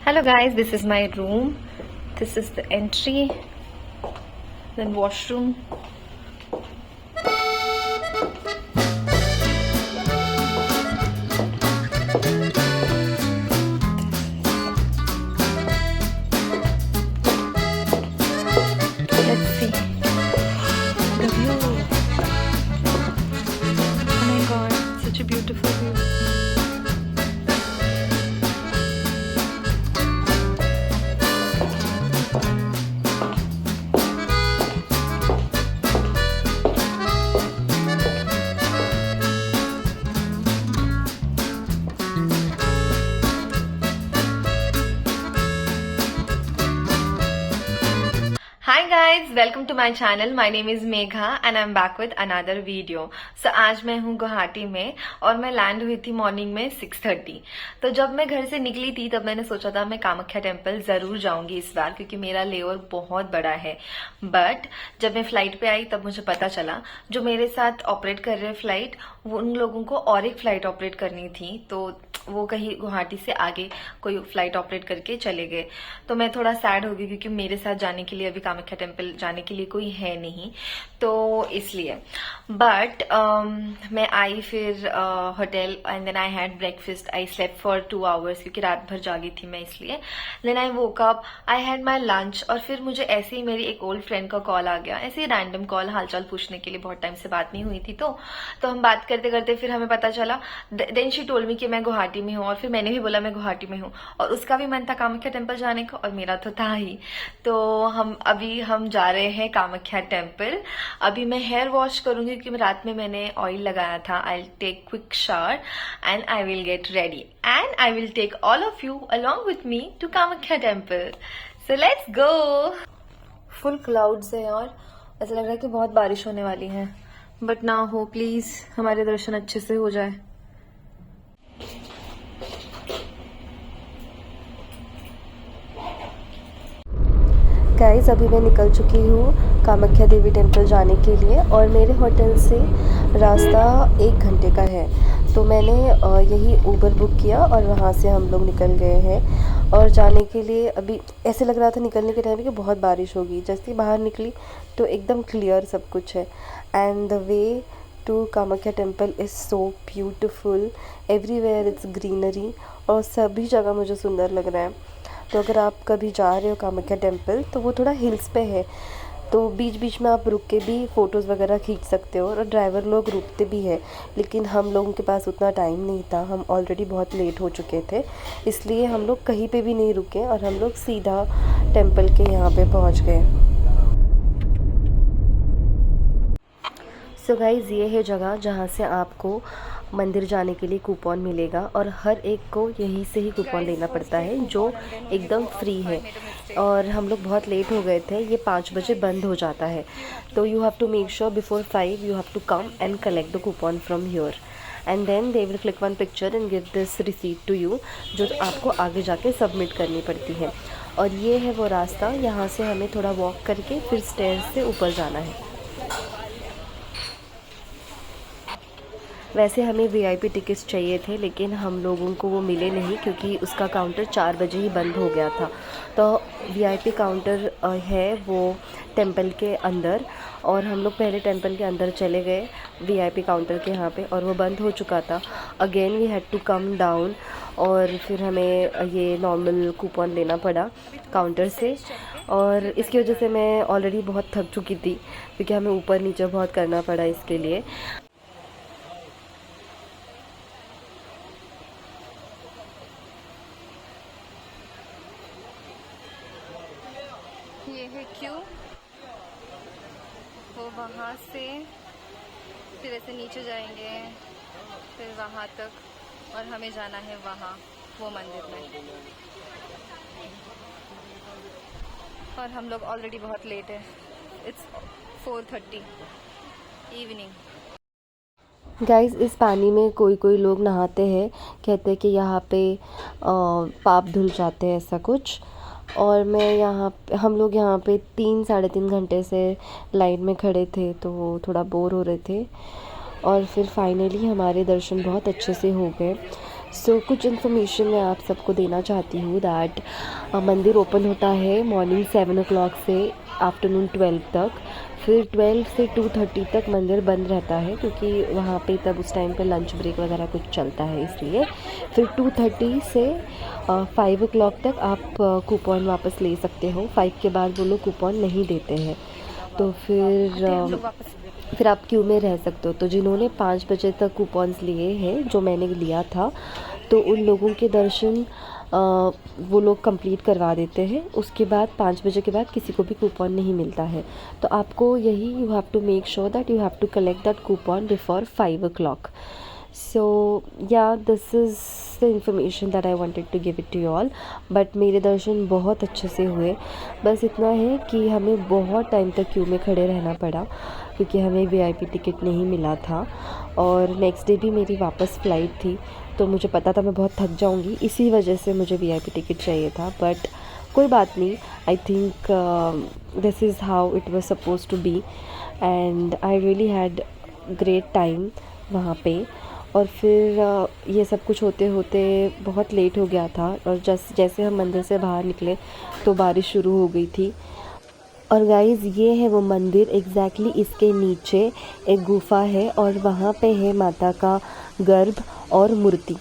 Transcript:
Hello guys, this is my room. This is the entry, then washroom. Let's see the view. Oh my god, such a beautiful view. Hi guys, welcome to my channel. My name is Megha and I'm back with another video. So आज मैं हूँ गुवाहाटी में और मैं land हुई थी morning में 6:30। तो जब मैं घर से निकली थी तब मैंने सोचा था मैं कामाख्या टेम्पल जरूर जाऊंगी इस बार, क्योंकि मेरा लेओवर बहुत बड़ा है। बट जब मैं फ्लाइट पे आई तब मुझे पता चला जो मेरे साथ ऑपरेट कर रहे फ्लाइट, उन लोगों को और एक फ्लाइट ऑपरेट करनी थी, तो वो कहीं गुवाहाटी से आगे कोई फ्लाइट ऑपरेट करके चले गए। तो मैं थोड़ा सैड हो गई क्योंकि मेरे साथ जाने के लिए अभी कामाख्या टेम्पल जाने के लिए कोई है नहीं, तो इसलिए। बट मैं आई फिर hotel and then I had breakfast. I slept for 2 hours क्योंकि रात भर जागी थी मैं, इसलिए। Then I woke up, I had my lunch और फिर मुझे ऐसे ही मेरी एक ओल्ड फ्रेंड का कॉल आ गया, ऐसे ही रैंडम कॉल, हालचाल पूछने के लिए। बहुत टाइम से बात नहीं हुई थी, तो हम बात करते करते फिर हमें पता चला। देन शी टोल्ड मी कि मैं गुवाहाटी में हूँ, और फिर मैंने भी बोला मैं गुवाहाटी में हूँ, और उसका भी मन था कामाख्या टेम्पल जाने का और मेरा तो था ही। तो हम जा रहे हैं कामाख्या टेम्पल। अभी मैं हेयर वॉश करूंगी क्योंकि रात में मैंने ऑयल लगाया था। I take quick shower and I will get ready and I will take all of you along with me to Kamakhya temple. So let's go. Full clouds है और ऐसा लग रहा है कि बहुत बारिश होने वाली है, बट ना हो प्लीज, हमारे दर्शन अच्छे से हो जाए। गाइस, अभी मैं निकल चुकी हूँ कामाख्या देवी टेम्पल जाने के लिए और मेरे होटल से रास्ता 1 घंटे का है। तो मैंने यही ऊबर बुक किया और वहाँ से हम लोग निकल गए हैं। और जाने के लिए अभी ऐसे लग रहा था निकलने के टाइम कि बहुत बारिश होगी। जैसे ही बाहर निकली तो एकदम क्लियर सब कुछ है। And the way to Kamakhya temple is so beautiful. Everywhere it's greenery और सभी जगह मुझे सुंदर लग रहा है। तो अगर आप कभी जा रहे हो कामाख्या टेम्पल तो वो थोड़ा हिल्स पे है, तो बीच बीच में आप रुक के भी फ़ोटोज़ वगैरह खींच सकते हो और ड्राइवर लोग रुकते भी हैं। लेकिन हम लोगों के पास उतना टाइम नहीं था, हम ऑलरेडी बहुत लेट हो चुके थे, इसलिए हम लोग कहीं पे भी नहीं रुके और हम लोग सीधा टेम्पल के यहाँ पे पहुँच गए। सो गाइज़, ये है जगह जहाँ से आपको मंदिर जाने के लिए कूपन मिलेगा और हर एक को यहीं से ही कूपन लेना पड़ता है, जो एकदम फ्री है। और हम लोग बहुत लेट हो गए थे, ये 5 बजे बंद हो जाता है। तो you have to make sure before 5 you have to come and collect the coupon from here and then they will click one picture and give this receipt to you, जो आपको आगे जाके सबमिट करनी पड़ती है। और ये है वो रास्ता, यहाँ से हमें थोड़ा वॉक करके फिर स्टेयर्स से ऊपर जाना है। वैसे हमें वीआईपी टिकट्स चाहिए थे, लेकिन हम लोगों को वो मिले नहीं क्योंकि उसका काउंटर 4 बजे ही बंद हो गया था। तो वीआईपी काउंटर है वो टेंपल के अंदर, और हम लोग पहले टेंपल के अंदर चले गए वीआईपी काउंटर के यहाँ पे, और वो बंद हो चुका था। Again we had to come down और फिर हमें ये नॉर्मल कूपन लेना पड़ा काउंटर से। और इसकी वजह से मैं ऑलरेडी बहुत थक चुकी थी क्योंकि हमें ऊपर नीचे बहुत करना पड़ा इसके लिए। ये है क्यों, वो वहाँ से फिर ऐसे नीचे जाएंगे फिर वहाँ तक, और हमें जाना है वहाँ वो मंदिर में। और हम लोग ऑलरेडी बहुत लेट है, इट्स 4:30 इवनिंग। गाइस, इस पानी में कोई कोई लोग नहाते हैं, कहते हैं कि यहाँ पे पाप धुल जाते हैं, ऐसा कुछ। और हम लोग यहाँ पे 3-3.5 घंटे से लाइन में खड़े थे, तो थोड़ा बोर हो रहे थे। और फिर फाइनली हमारे दर्शन बहुत अच्छे से हो गए। सो कुछ इन्फॉर्मेशन मैं आप सबको देना चाहती हूँ दैट मंदिर ओपन होता है मॉर्निंग 7 o'clock से आफ्टरनून 12 तक। फिर 12 से 2:30 तक मंदिर बंद रहता है क्योंकि वहाँ पे तब उस टाइम पे लंच ब्रेक वगैरह कुछ चलता है इसलिए। फिर 2:30 से 5 o'clock तक आप कूपन वापस ले सकते हो। 5 के बाद वो लोग कूपन नहीं देते हैं, तो फिर आप क्यू में रह सकते हो। तो जिन्होंने 5 बजे तक कूपन्स लिए हैं, जो मैंने लिया था, तो उन लोगों के दर्शन वो लोग कंप्लीट करवा देते हैं। उसके बाद 5 बजे के बाद किसी को भी कूपन नहीं मिलता है। तो आपको यही you have to make sure that you have to collect that coupon before 5 o'clock। So yeah this is the information that I wanted to give it to you all. But मेरे दर्शन बहुत अच्छे से हुए। बस इतना है कि हमें बहुत टाइम तक क्यू में खड़े रहना पड़ा क्योंकि हमें वीआईपी टिकट नहीं मिला था और नेक्स्ट डे भी मेरी वापस फ़्लाइट थी, तो मुझे पता था मैं बहुत थक जाऊंगी, इसी वजह से मुझे वीआईपी टिकट चाहिए था। बट कोई बात नहीं, I think this is how it was suppose to be and I really had great time वहाँ पे। और फिर ये सब कुछ होते होते बहुत लेट हो गया था और जैसे हम मंदिर से बाहर निकले तो बारिश शुरू हो गई थी। और गाइज़ ये है वो मंदिर, एग्जैक्टली इसके नीचे एक गुफा है और वहाँ पे है माता का गर्भ और मूर्ति।